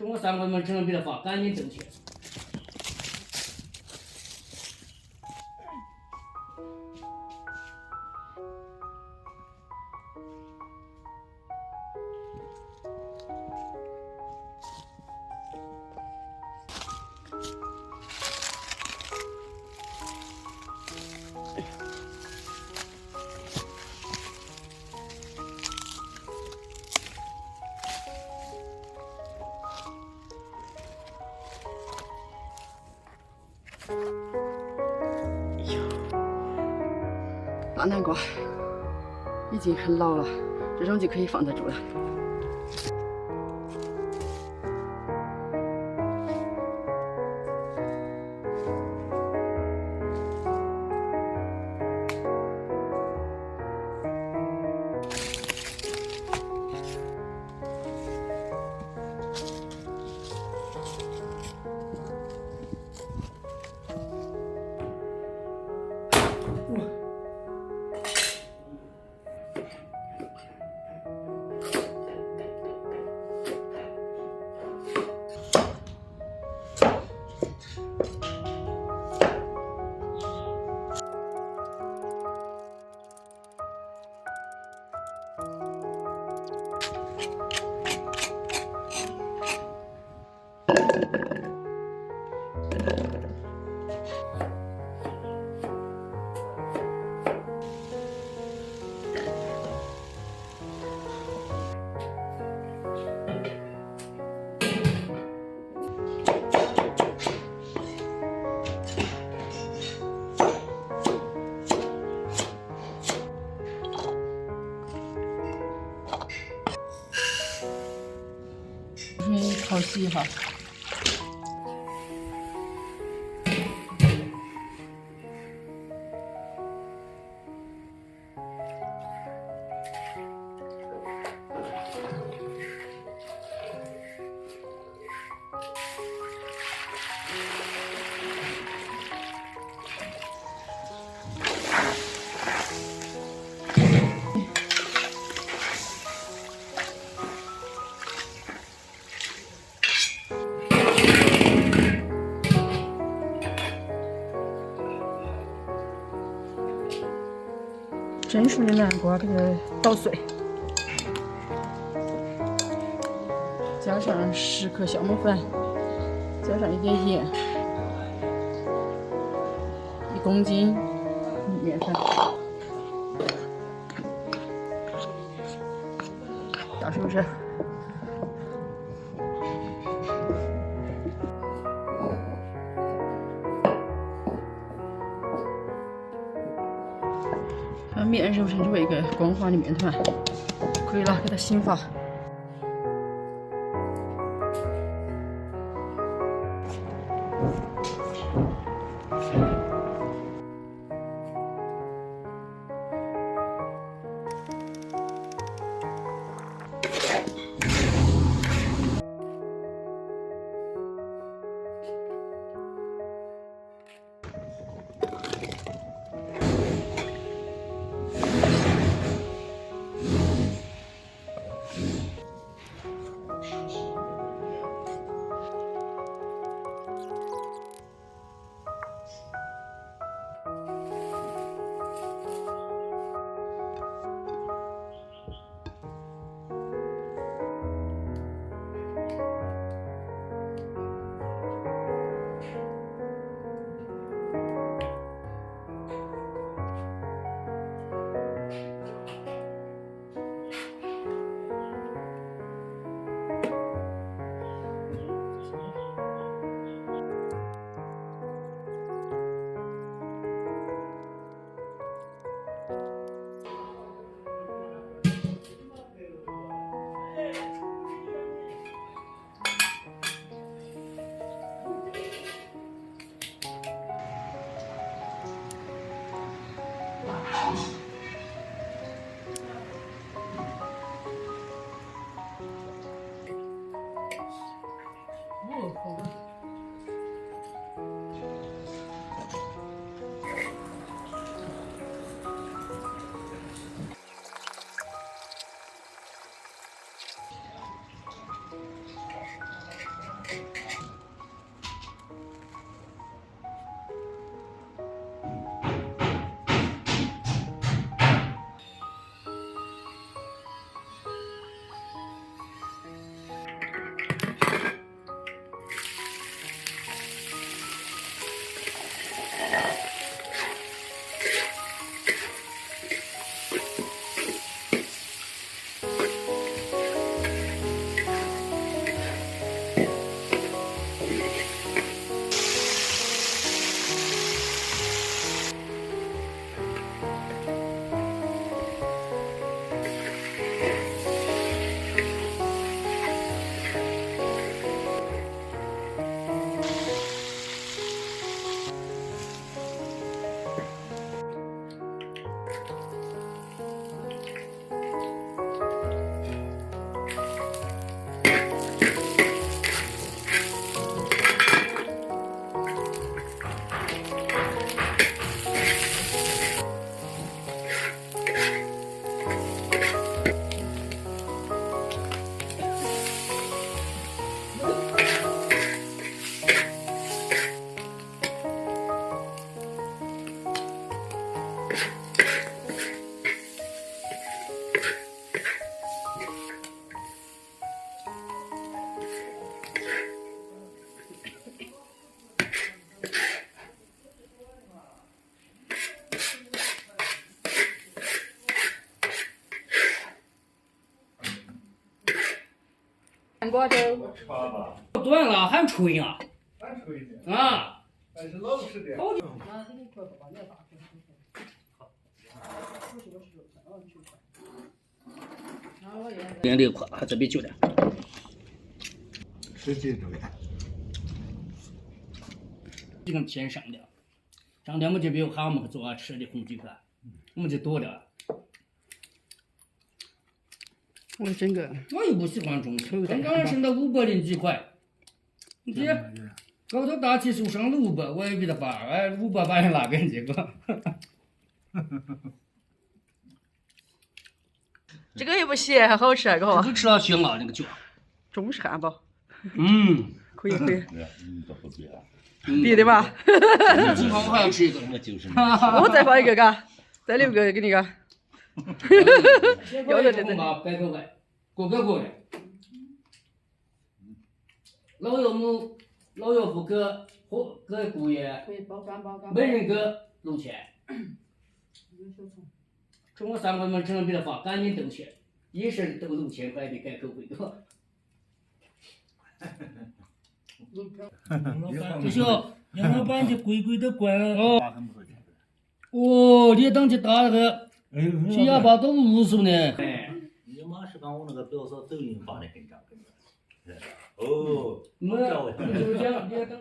中国3个门只能给它放，赶紧正确。大南瓜已经很老了，这种就可以放得住了。先淘洗一下。蒸熟的南瓜给它捣碎，加上10克酵母粉，加上一点盐，1公斤面粉，大是不是？把面揉成为一个光滑的面团，可以了，给它醒发。南瓜粥，我吃完了，断了还吹啊？还吹呢，啊！但是老实点。连这块还这边就点。使劲吹。这个偏上点，上点我们就比如喊我们做吃的红鸡饭，我们就多点。我整个我又不喜欢中秋，刚刚升到500几块，这高头大起树上了500，我也给他发，哎，500把人拿给这个。这个又不咸，还好吃啊，个这吃了香啊，那个酒。中式汉堡，嗯，可以可以，这不对啊。别的吧？今晚我还要吃一个。我就是。我再发一个嘎，再留个给你嘎。要的这嘛100多块，过的。老岳父给姑爷，每人给6000。从我3块门城给他发，赶紧兜去，一时兜6000块的改口味多。这是杨老板这贵的关哦。哦，你当去打那个，去哑巴都50呢。哎，你妈是刚我那个表嫂抖音发的很长，哦，没，就是讲你当。